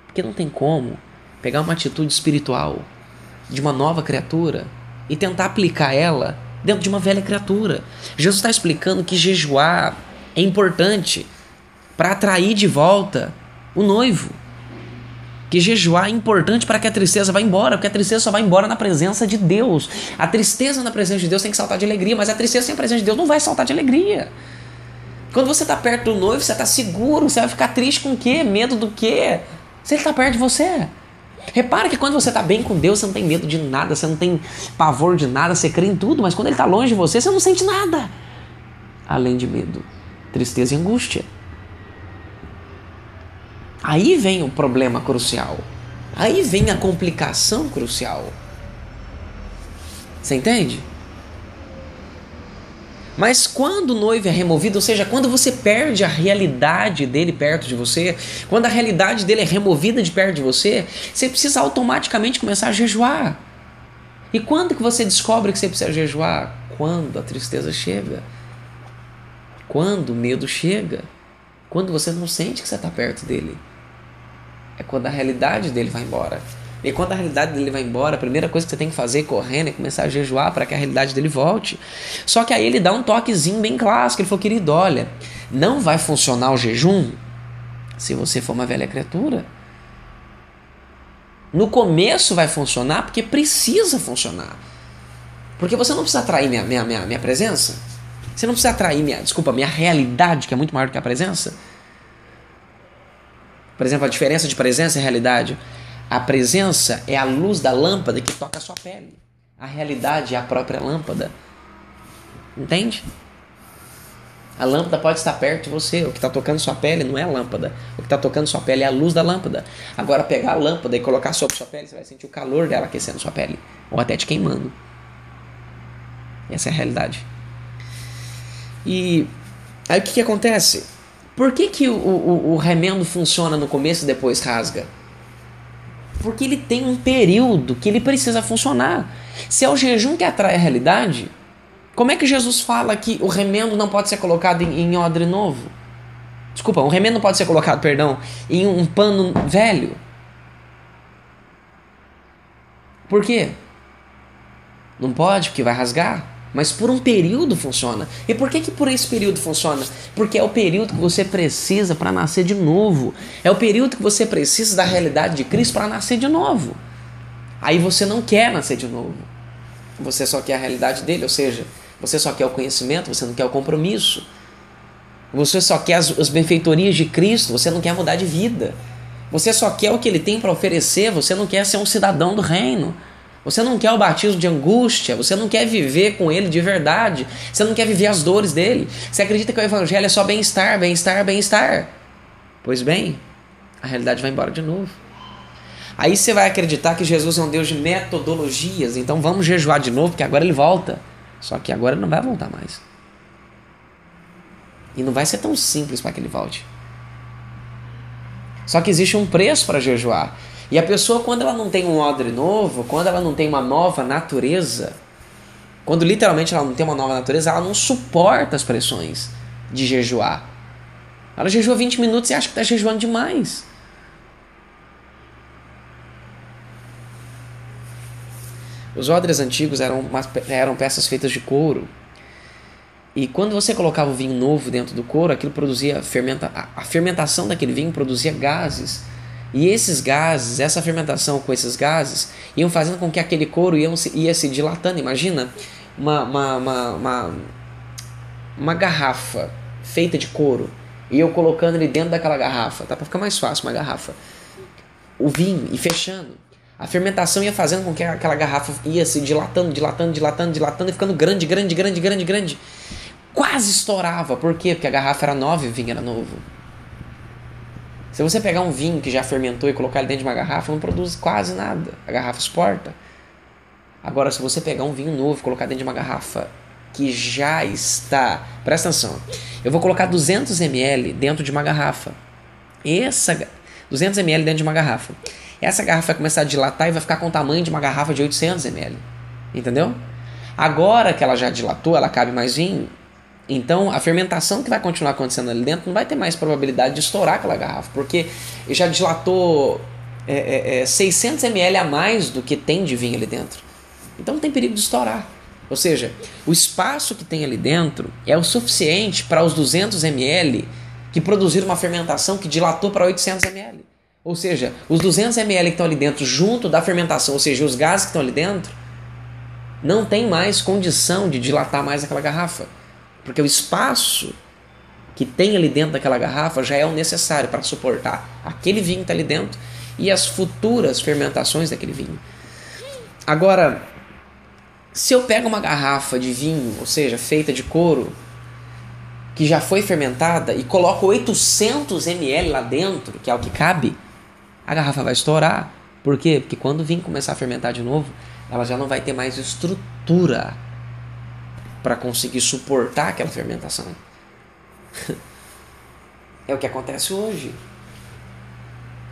Porque não tem como pegar uma atitude espiritual de uma nova criatura e tentar aplicar ela dentro de uma velha criatura. Jesus está explicando que jejuar é importante para atrair de volta o noivo. Que jejuar é importante para que a tristeza vá embora, porque a tristeza só vai embora na presença de Deus. A tristeza na presença de Deus tem que saltar de alegria, mas a tristeza sem a presença de Deus não vai saltar de alegria. Quando você está perto do noivo, você está seguro, você vai ficar triste com o quê? Medo do quê? Se ele está perto de você. Repara que quando você está bem com Deus, você não tem medo de nada, você não tem pavor de nada, você crê em tudo, mas quando ele está longe de você, você não sente nada. Além de medo, tristeza e angústia. Aí vem o problema crucial. Aí vem a complicação crucial. Você entende? Mas quando o noivo é removido, ou seja, quando você perde a realidade dele perto de você, quando a realidade dele é removida de perto de você, você precisa automaticamente começar a jejuar. E quando que você descobre que você precisa jejuar? Quando a tristeza chega. Quando o medo chega. Quando você não sente que você está perto dele. É quando a realidade dele vai embora. E quando a realidade dele vai embora, a primeira coisa que você tem que fazer correndo é começar a jejuar para que a realidade dele volte. Só que aí ele dá um toquezinho bem clássico. Ele falou, querido, olha, não vai funcionar o jejum se você for uma velha criatura. No começo vai funcionar porque precisa funcionar. Porque você não precisa atrair minha presença. Você não precisa atrair minha realidade, que é muito maior do que a presença. Por exemplo, a diferença de presença e realidade. A presença é a luz da lâmpada que toca a sua pele. A realidade é a própria lâmpada. Entende? A lâmpada pode estar perto de você. O que está tocando sua pele não é a lâmpada. O que está tocando sua pele é a luz da lâmpada. Agora, pegar a lâmpada e colocar sobre sua pele, você vai sentir o calor dela aquecendo sua pele. Ou até te queimando. Essa é a realidade. E aí o que acontece? Por que o remendo funciona no começo e depois rasga? Porque ele tem um período que ele precisa funcionar. Se é o jejum que atrai a realidade, como é que Jesus fala que o remendo não pode ser colocado em odre novo? Desculpa, o remendo não pode ser colocado, em um pano velho. Por quê? Não pode, porque vai rasgar. Mas por um período funciona. E por que por esse período funciona? Porque é o período que você precisa para nascer de novo. É o período que você precisa da realidade de Cristo para nascer de novo. Aí você não quer nascer de novo. Você só quer a realidade dele, ou seja, você só quer o conhecimento, você não quer o compromisso. Você só quer as benfeitorias de Cristo, você não quer mudar de vida. Você só quer o que ele tem para oferecer, você não quer ser um cidadão do reino. Você não quer o batismo de angústia, você não quer viver com ele de verdade, você não quer viver as dores dele. Você acredita que o evangelho é só bem-estar, bem-estar, bem-estar. Pois bem, a realidade vai embora de novo. Aí você vai acreditar que Jesus é um Deus de metodologias, então vamos jejuar de novo, porque agora ele volta. Só que agora ele não vai voltar mais. E não vai ser tão simples para que ele volte. Só que existe um preço para jejuar. E a pessoa, quando ela não tem um odre novo, quando ela não tem uma nova natureza, quando literalmente ela não tem uma nova natureza, ela não suporta as pressões de jejuar. Ela jejua 20 minutos e acha que está jejuando demais. Os odres antigos eram peças feitas de couro. E quando você colocava o vinho novo dentro do couro, aquilo produzia a fermentação daquele vinho produzia gases. E esses gases, essa fermentação com esses gases, iam fazendo com que aquele couro ia se dilatando. Imagina uma garrafa feita de couro e eu colocando ele dentro daquela garrafa. Tá? Para ficar mais fácil, uma garrafa. O vinho e fechando. A fermentação ia fazendo com que aquela garrafa ia se dilatando e ficando grande. Quase estourava. Por quê? Porque a garrafa era nova e o vinho era novo. Se você pegar um vinho que já fermentou e colocar ele dentro de uma garrafa, não produz quase nada. A garrafa exporta. Agora, se você pegar um vinho novo e colocar dentro de uma garrafa que já está... Presta atenção. Eu vou colocar 200 ml dentro de uma garrafa. 200 ml dentro de uma garrafa. Essa garrafa vai começar a dilatar e vai ficar com o tamanho de uma garrafa de 800 ml. Entendeu? Agora que ela já dilatou, ela cabe mais vinho. Então a fermentação que vai continuar acontecendo ali dentro não vai ter mais probabilidade de estourar aquela garrafa, porque já dilatou 600 ml a mais do que tem de vinho ali dentro. Então não tem perigo de estourar. Ou seja, o espaço que tem ali dentro é o suficiente para os 200 ml que produziram uma fermentação que dilatou para 800 ml. Ou seja, os 200 ml que estão ali dentro junto da fermentação, ou seja, os gases que estão ali dentro, não tem mais condição de dilatar mais aquela garrafa. Porque o espaço que tem ali dentro daquela garrafa já é o necessário para suportar aquele vinho que está ali dentro e as futuras fermentações daquele vinho. Agora, se eu pego uma garrafa de vinho, ou seja, feita de couro, que já foi fermentada, e coloco 800 ml lá dentro, que é o que cabe, a garrafa vai estourar. Por quê? Porque quando o vinho começar a fermentar de novo, ela já não vai ter mais estrutura para conseguir suportar aquela fermentação. É o que acontece hoje.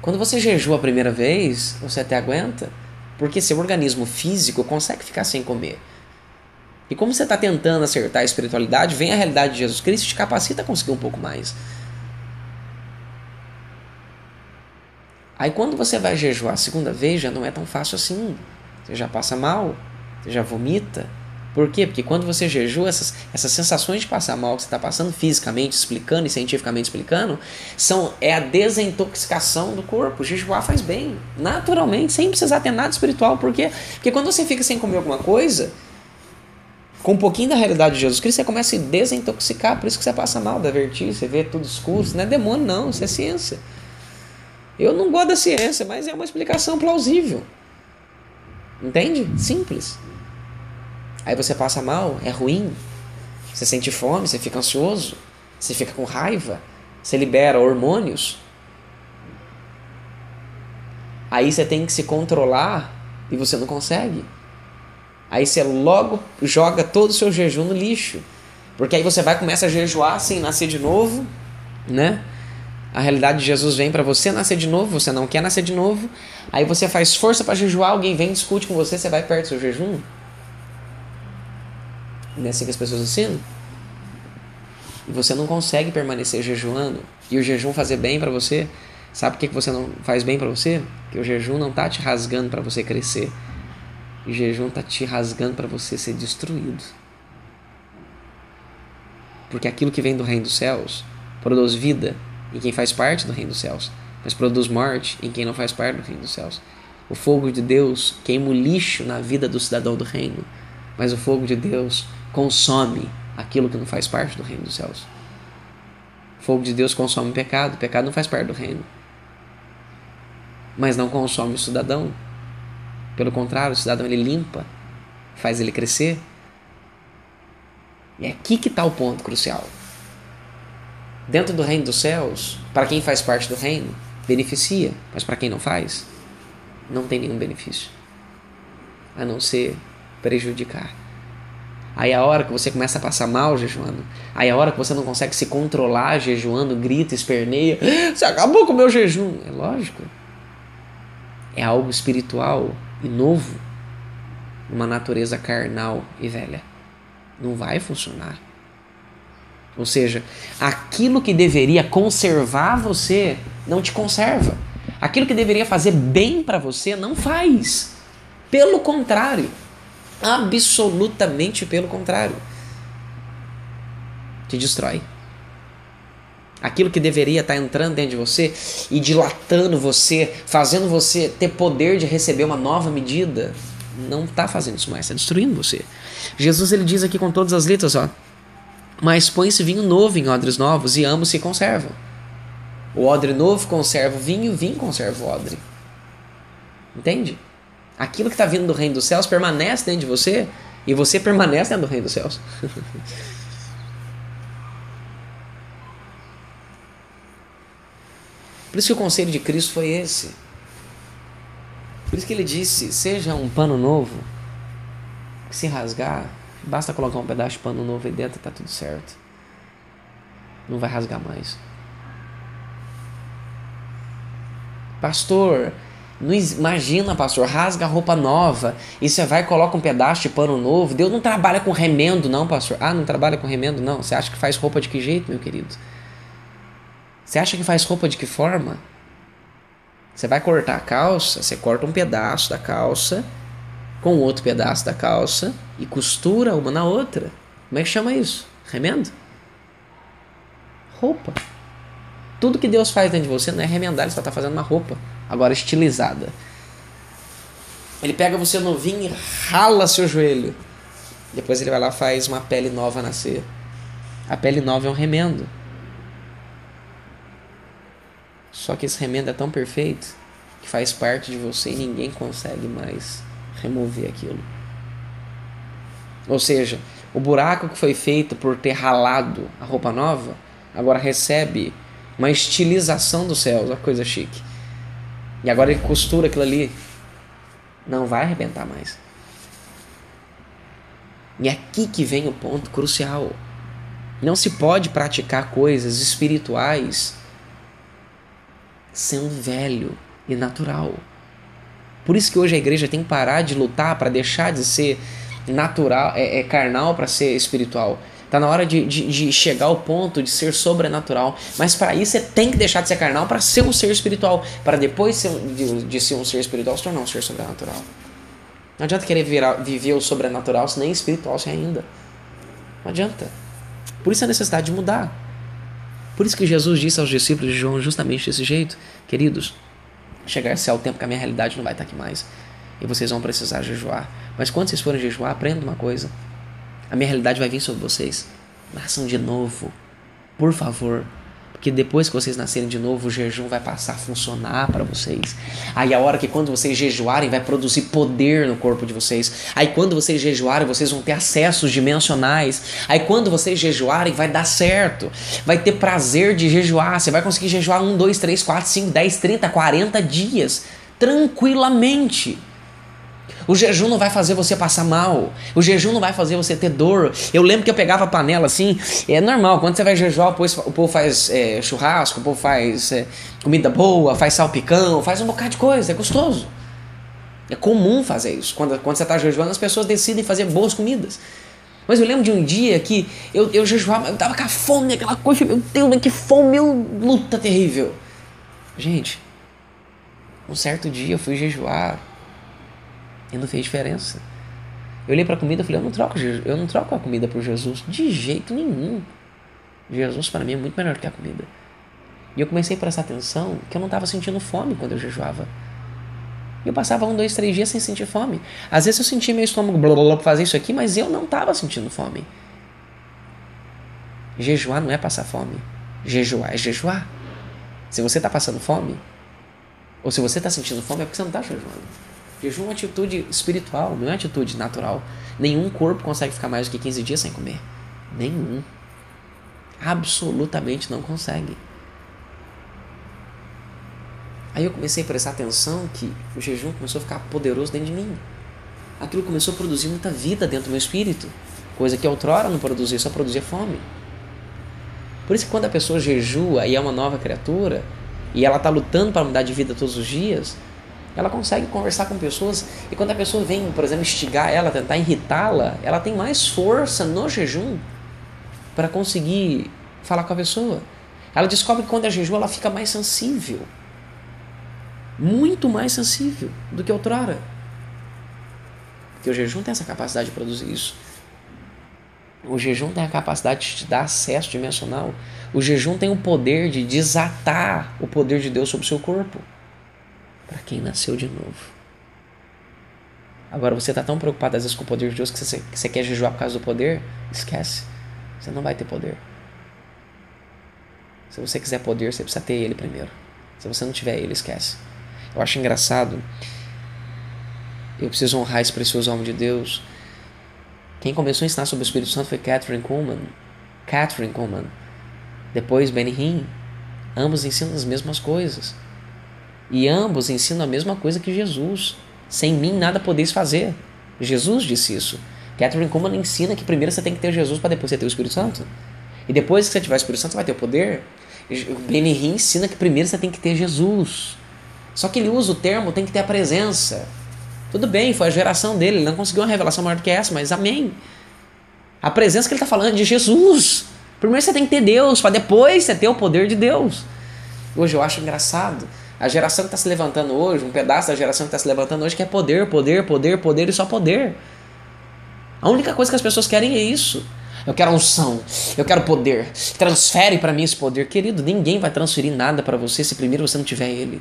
Quando você jejua a primeira vez, você até aguenta, porque seu organismo físico consegue ficar sem comer. E como você está tentando acertar a espiritualidade, vem a realidade de Jesus Cristo e te capacita a conseguir um pouco mais. Aí quando você vai jejuar a segunda vez, já não é tão fácil assim. Você já passa mal, você já vomita. Por quê? Porque quando você jejua, essas sensações de passar mal que você está passando fisicamente, explicando e cientificamente explicando, é a desintoxicação do corpo. Jejuar faz bem, naturalmente, sem precisar ter nada espiritual. Por quê? Porque quando você fica sem comer alguma coisa, com um pouquinho da realidade de Jesus Cristo, você começa a se desintoxicar. Por isso que você passa mal, dá vertigem, você vê tudo escuro. Isso não é demônio, não, isso é ciência. Eu não gosto da ciência, mas é uma explicação plausível. Entende? Simples. Aí você passa mal, é ruim, você sente fome, você fica ansioso, você fica com raiva, você libera hormônios. Aí você tem que se controlar e você não consegue. Aí você logo joga todo o seu jejum no lixo. Porque aí você começa a jejuar sem nascer de novo, né? A realidade de Jesus vem para você nascer de novo, você não quer nascer de novo. Aí você faz força para jejuar, alguém vem, discute com você, você vai perto do seu jejum. Não é assim que as pessoas ensinam? E você não consegue permanecer jejuando. E o jejum fazer bem para você. Sabe por que você não faz bem para você? Porque o jejum não está te rasgando para você crescer. O jejum está te rasgando para você ser destruído. Porque aquilo que vem do reino dos céus produz vida em quem faz parte do reino dos céus, mas produz morte em quem não faz parte do reino dos céus. O fogo de Deus queima o lixo na vida do cidadão do reino, mas o fogo de Deus consome aquilo que não faz parte do reino dos céus. O fogo de Deus consome o pecado não faz parte do reino, mas não consome o cidadão. Pelo contrário, o cidadão ele limpa, faz ele crescer. E é aqui que está o ponto crucial. Dentro do reino dos céus, para quem faz parte do reino, beneficia, mas para quem não faz, não tem nenhum benefício, a não ser prejudicar. Aí a hora que você começa a passar mal jejuando, aí a hora que você não consegue se controlar jejuando, grita, esperneia, você acabou com o meu jejum. É lógico. É algo espiritual e novo, uma natureza carnal e velha. Não vai funcionar. Ou seja, aquilo que deveria conservar você não te conserva. Aquilo que deveria fazer bem para você não faz. Pelo contrário. Absolutamente pelo contrário. Te destrói. Aquilo que deveria estar entrando dentro de você e dilatando você, fazendo você ter poder de receber uma nova medida, não está fazendo isso mais, está destruindo você. Jesus ele diz aqui com todas as letras, ó, mas põe-se vinho novo em odres novos e ambos se conservam. O odre novo conserva o vinho conserva o odre. Entende? Aquilo que está vindo do reino dos céus permanece dentro de você e você permanece dentro do reino dos céus. Por isso que o conselho de Cristo foi esse. Por isso que ele disse, seja um pano novo, que se rasgar, Basta colocar um pedaço de pano novo aí dentro e tá tudo certo. Não vai rasgar mais. Pastor, não imagina, pastor, rasga a roupa nova e você vai e coloca um pedaço de pano novo. Deus não trabalha com remendo não, pastor. Ah, não trabalha com remendo não? Você acha que faz roupa de que jeito, meu querido? Você acha que faz roupa de que forma? Você vai cortar a calça, você corta um pedaço da calça com outro pedaço da calça e costura uma na outra. Como é que chama isso? Remendo? Roupa. Tudo que Deus faz dentro de você não é remendar, Ele só está fazendo uma roupa, agora estilizada. Ele pega você novinho e rala seu joelho. Depois Ele vai lá e faz uma pele nova nascer. A pele nova é um remendo. Só que esse remendo é tão perfeito que faz parte de você e ninguém consegue mais remover aquilo. Ou seja, o buraco que foi feito por ter ralado a roupa nova, agora recebe uma estilização dos céus, uma coisa chique. E agora ele costura aquilo ali. Não vai arrebentar mais. E é aqui que vem o ponto crucial. Não se pode praticar coisas espirituais sendo velho e natural. Por isso que hoje a igreja tem que parar de lutar para deixar de ser natural, carnal para ser espiritual. Está na hora de chegar ao ponto de ser sobrenatural. Mas para isso você tem que deixar de ser carnal para ser um ser espiritual. Para depois de ser um ser espiritual se tornar um ser sobrenatural. Não adianta querer viver o sobrenatural se nem espiritual se é ainda. Não adianta. Por isso a necessidade de mudar. Por isso que Jesus disse aos discípulos de João justamente desse jeito. Queridos, chegar-se ao tempo que a minha realidade não vai estar aqui mais. E vocês vão precisar jejuar. Mas quando vocês forem jejuar, aprendam uma coisa. A minha realidade vai vir sobre vocês. Nasçam de novo. Por favor. Porque depois que vocês nascerem de novo, o jejum vai passar a funcionar para vocês. Aí a hora que quando vocês jejuarem, vai produzir poder no corpo de vocês. Aí quando vocês jejuarem, vocês vão ter acessos dimensionais. Aí quando vocês jejuarem, vai dar certo. Vai ter prazer de jejuar. Você vai conseguir jejuar 1, 2, 3, 4, 5, 10, 30, 40 dias. Tranquilamente. O jejum não vai fazer você passar mal. O jejum não vai fazer você ter dor. Eu lembro que eu pegava a panela assim. É normal, quando você vai jejuar, o povo faz churrasco, o povo faz comida boa, faz salpicão, faz um bocado de coisa. É gostoso. É comum fazer isso. Quando você está jejuando, as pessoas decidem fazer boas comidas. Mas eu lembro de um dia que eu jejuava, eu tava com a fome, aquela coisa, meu Deus, que fome, meu, luta terrível. Gente, um certo dia eu fui jejuar. E não fez diferença. Eu olhei para a comida e falei, eu não troco a comida por Jesus de jeito nenhum. Jesus para mim é muito melhor que a comida. E eu comecei a prestar atenção que eu não estava sentindo fome quando eu jejuava. E eu passava 1, 2, 3 dias sem sentir fome. Às vezes eu sentia meu estômago para fazer isso aqui, mas eu não estava sentindo fome. Jejuar não é passar fome. Jejuar é jejuar. Se você está passando fome, ou se você está sentindo fome, é porque você não está jejuando. Jejum é uma atitude espiritual, não é uma atitude natural. Nenhum corpo consegue ficar mais do que 15 dias sem comer. Nenhum. Absolutamente não consegue. Aí eu comecei a prestar atenção que o jejum começou a ficar poderoso dentro de mim. Aquilo começou a produzir muita vida dentro do meu espírito. Coisa que outrora não produzia, só produzia fome. Por isso que quando a pessoa jejua e é uma nova criatura, e ela está lutando para mudar de vida todos os dias, ela consegue conversar com pessoas, e quando a pessoa vem, por exemplo, instigar ela, tentar irritá-la, ela tem mais força no jejum para conseguir falar com a pessoa. Ela descobre que quando é jejum ela fica mais sensível. Muito mais sensível do que outrora. Porque o jejum tem essa capacidade de produzir isso. O jejum tem a capacidade de te dar acesso dimensional. O jejum tem o poder de desatar o poder de Deus sobre o seu corpo. Para quem nasceu de novo. Agora você está tão preocupado às vezes com o poder de Deus que você quer jejuar por causa do poder? Esquece. Você não vai ter poder. Se você quiser poder, você precisa ter ele primeiro. Se você não tiver ele, esquece. Eu acho engraçado. Eu preciso honrar esse precioso homem de Deus. Quem começou a ensinar sobre o Espírito Santo foi Kathryn Kuhlman. Depois Benny Hinn. Ambos ensinam as mesmas coisas. E ambos ensinam a mesma coisa que Jesus. Sem mim nada podeis fazer. Jesus disse isso. Catherine Kuhlman ensina que primeiro você tem que ter Jesus para depois você ter o Espírito Santo. E depois que você tiver o Espírito Santo, você vai ter o poder. O Benny Hinn ensina que primeiro você tem que ter Jesus. Só que ele usa o termo tem que ter a presença. Tudo bem, foi a geração dele, ele não conseguiu uma revelação maior do que essa, mas amém. A presença que ele está falando é de Jesus. Primeiro você tem que ter Deus, para depois você ter o poder de Deus. Hoje eu acho engraçado. A geração que está se levantando hoje, um pedaço da geração que está se levantando hoje, quer poder, poder, poder, poder e só poder. A única coisa que as pessoas querem é isso. Eu quero unção, eu quero poder. Transfere para mim esse poder. Querido, ninguém vai transferir nada para você se primeiro você não tiver ele.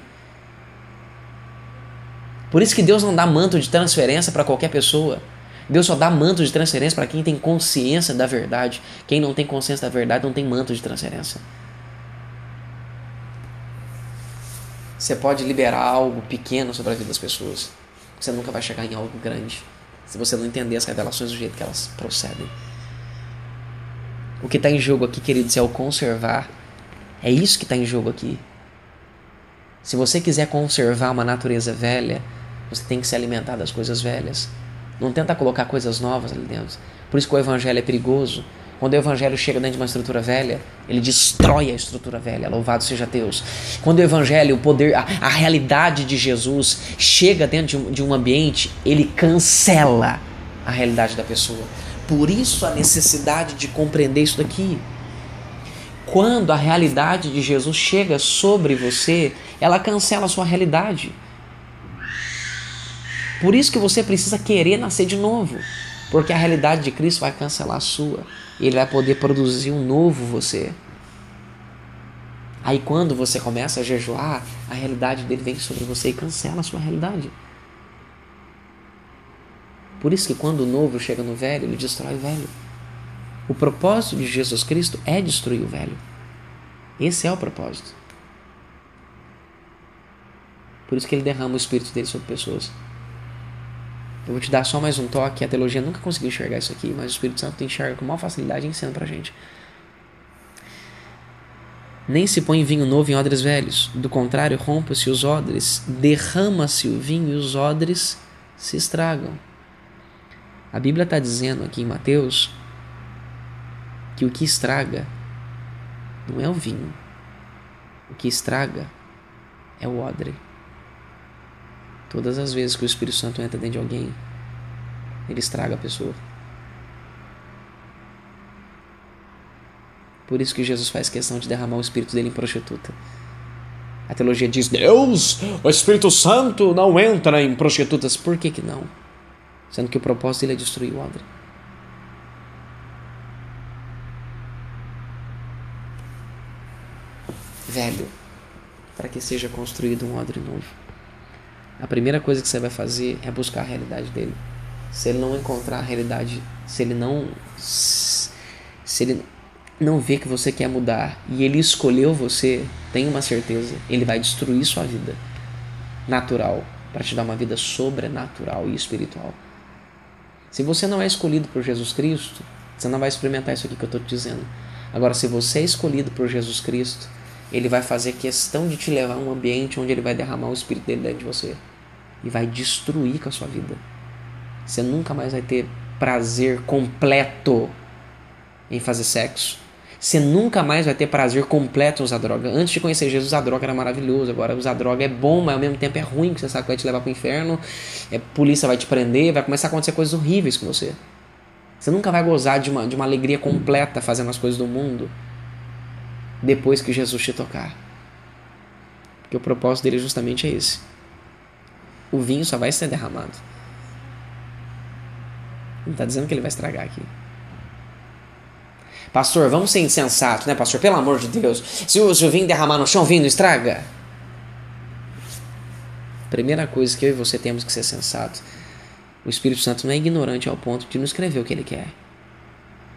Por isso que Deus não dá manto de transferência para qualquer pessoa. Deus só dá manto de transferência para quem tem consciência da verdade. Quem não tem consciência da verdade não tem manto de transferência. Você pode liberar algo pequeno sobre a vida das pessoas. Você nunca vai chegar em algo grande se você não entender as revelações do jeito que elas procedem. O que está em jogo aqui, queridos, é o conservar. É isso que está em jogo aqui. Se você quiser conservar uma natureza velha, você tem que se alimentar das coisas velhas. Não tenta colocar coisas novas ali dentro. Por isso que o evangelho é perigoso. Quando o evangelho chega dentro de uma estrutura velha, ele destrói a estrutura velha. Louvado seja Deus. Quando o evangelho, o poder, a realidade de Jesus chega dentro de um ambiente, ele cancela a realidade da pessoa. Por isso a necessidade de compreender isso daqui. Quando a realidade de Jesus chega sobre você, ela cancela a sua realidade. Por isso que você precisa querer nascer de novo. Porque a realidade de Cristo vai cancelar a sua. E Ele vai poder produzir um novo você. Aí quando você começa a jejuar, a realidade dele vem sobre você e cancela a sua realidade. Por isso que quando o novo chega no velho, ele destrói o velho. O propósito de Jesus Cristo é destruir o velho. Esse é o propósito. Por isso que ele derrama o Espírito dele sobre pessoas. Eu vou te dar só mais um toque. A teologia nunca conseguiu enxergar isso aqui, mas o Espírito Santo enxerga com maior facilidade e ensina pra gente. Nem se põe vinho novo em odres velhos. Do contrário, rompa-se os odres, derrama-se o vinho e os odres se estragam. A Bíblia está dizendo aqui em Mateus que o que estraga não é o vinho. O que estraga é o odre. Todas as vezes que o Espírito Santo entra dentro de alguém, ele estraga a pessoa. Por isso que Jesus faz questão de derramar o Espírito dele em prostituta. A teologia diz, Deus, o Espírito Santo não entra em prostitutas. Por que não? Sendo que o propósito dele é destruir o odre. Velho, para que seja construído um odre novo. A primeira coisa que você vai fazer é buscar a realidade dele. Se ele não encontrar a realidade, se ele não vê que você quer mudar e ele escolheu você, tenha uma certeza, ele vai destruir sua vida natural para te dar uma vida sobrenatural e espiritual. Se você não é escolhido por Jesus Cristo, você não vai experimentar isso aqui que eu estou te dizendo. Agora, se você é escolhido por Jesus Cristo, ele vai fazer questão de te levar a um ambiente onde ele vai derramar o Espírito dele dentro de você e vai destruir com a sua vida. Você nunca mais vai ter prazer completo em fazer sexo. Você nunca mais vai ter prazer completo em usar droga. Antes de conhecer Jesus, usar droga era maravilhoso. Agora, usar droga é bom, mas ao mesmo tempo é ruim, porque você sabe que vai te levar para o inferno, a polícia vai te prender, vai começar a acontecer coisas horríveis com você. Você nunca vai gozar de uma alegria completa fazendo as coisas do mundo depois que Jesus te tocar. Porque o propósito dele justamente é esse. O vinho só vai ser derramado. Não está dizendo que ele vai estragar aqui. Pastor, vamos ser insensatos, né, pastor? Pelo amor de Deus. Se o vinho derramar no chão, o vinho não estraga? Primeira coisa que eu e você temos que ser sensato. O Espírito Santo não é ignorante ao ponto de não escrever o que ele quer.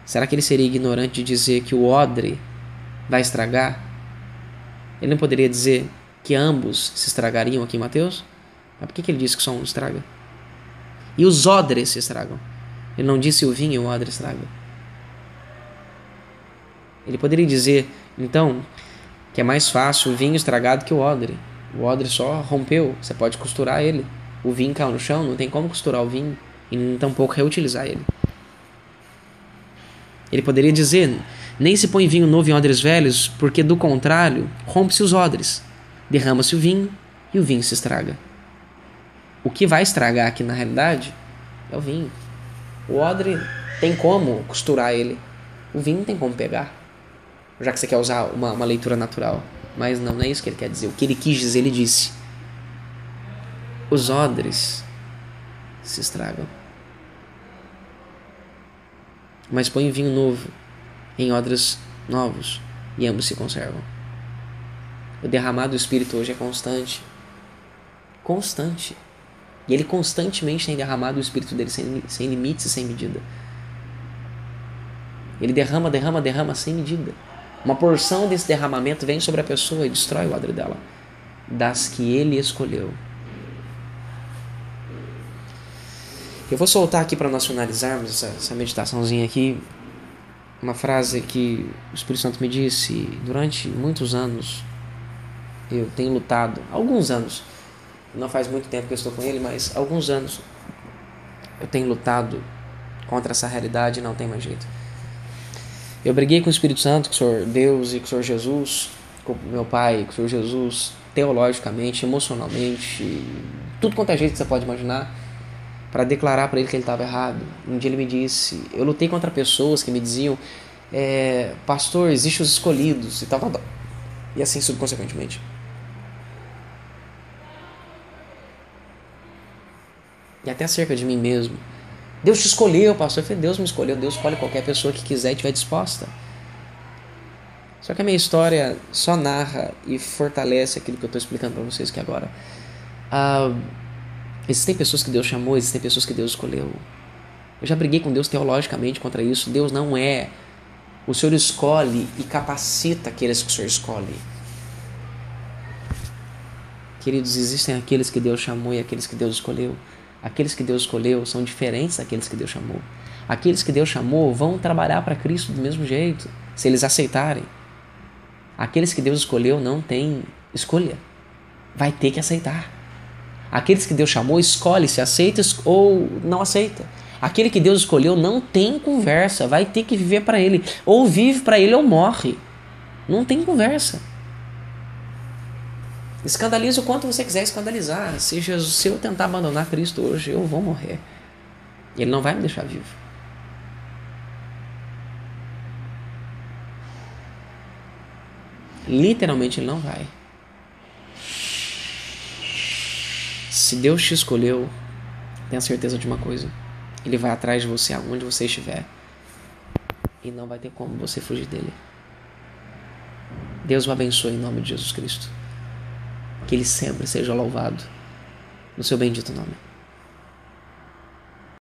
Será que ele seria ignorante de dizer que o odre vai estragar? Ele não poderia dizer que ambos se estragariam aqui em Mateus? Mas por que ele disse que só um estraga? E os odres se estragam. Ele não disse o vinho e o odre estraga. Ele poderia dizer, então, que é mais fácil o vinho estragado que o odre. O odre só rompeu, você pode costurar ele. O vinho caiu no chão, não tem como costurar o vinho e nem tampouco reutilizar ele. Ele poderia dizer: nem se põe vinho novo em odres velhos, porque do contrário, rompe-se os odres, derrama-se o vinho e o vinho se estraga. O que vai estragar aqui na realidade é o vinho. O odre tem como costurar ele, o vinho não tem como pegar, já que você quer usar uma leitura natural. Mas não é isso que ele quer dizer. O que ele quis dizer, ele disse: os odres se estragam, mas põe vinho novo em odres novos e ambos se conservam. O derramado do Espírito hoje é constante. Constante. E ele constantemente tem derramado o Espírito dele sem limites e sem medida. Ele derrama sem medida. Uma porção desse derramamento vem sobre a pessoa e destrói o odre dela, das que ele escolheu. Eu vou soltar aqui para nós finalizarmos essa meditaçãozinha aqui, uma frase que o Espírito Santo me disse durante muitos anos. Eu tenho lutado, alguns anos, não faz muito tempo que eu estou com ele, mas alguns anos eu tenho lutado contra essa realidade e não tem mais jeito. Eu briguei com o Espírito Santo, com o Senhor Deus e com o Senhor Jesus, com o meu Pai, com o Senhor Jesus, teologicamente, emocionalmente, tudo quanto é jeito que você pode imaginar, para declarar para ele que ele estava errado. Um dia ele me disse, eu lutei contra pessoas que me diziam, pastor, existem os escolhidos e tal. E assim subconsequentemente. E até acerca de mim mesmo. Deus te escolheu, pastor. Eu falei, Deus me escolheu. Deus escolhe qualquer pessoa que quiser e estiver disposta. Só que a minha história só narra e fortalece aquilo que eu estou explicando para vocês aqui agora. Existem pessoas que Deus chamou, existem pessoas que Deus escolheu. Eu já briguei com Deus teologicamente contra isso. Deus não é. O Senhor escolhe e capacita aqueles que o Senhor escolhe. Queridos, existem aqueles que Deus chamou e aqueles que Deus escolheu. Aqueles que Deus escolheu são diferentes daqueles que Deus chamou. Aqueles que Deus chamou vão trabalhar para Cristo do mesmo jeito, se eles aceitarem. Aqueles que Deus escolheu não têm escolha. Vai ter que aceitar. Aqueles que Deus chamou, escolhe se aceita ou não aceita. Aquele que Deus escolheu não tem conversa, vai ter que viver para Ele. Ou vive para Ele ou morre. Não tem conversa. Escandaliza o quanto você quiser escandalizar. Se eu tentar abandonar Cristo hoje, eu vou morrer. Ele não vai me deixar vivo. Literalmente Ele não vai. Se Deus te escolheu, tenha certeza de uma coisa. Ele vai atrás de você aonde você estiver. E não vai ter como você fugir dele. Deus o abençoe em nome de Jesus Cristo. Que Ele sempre seja louvado no seu bendito nome.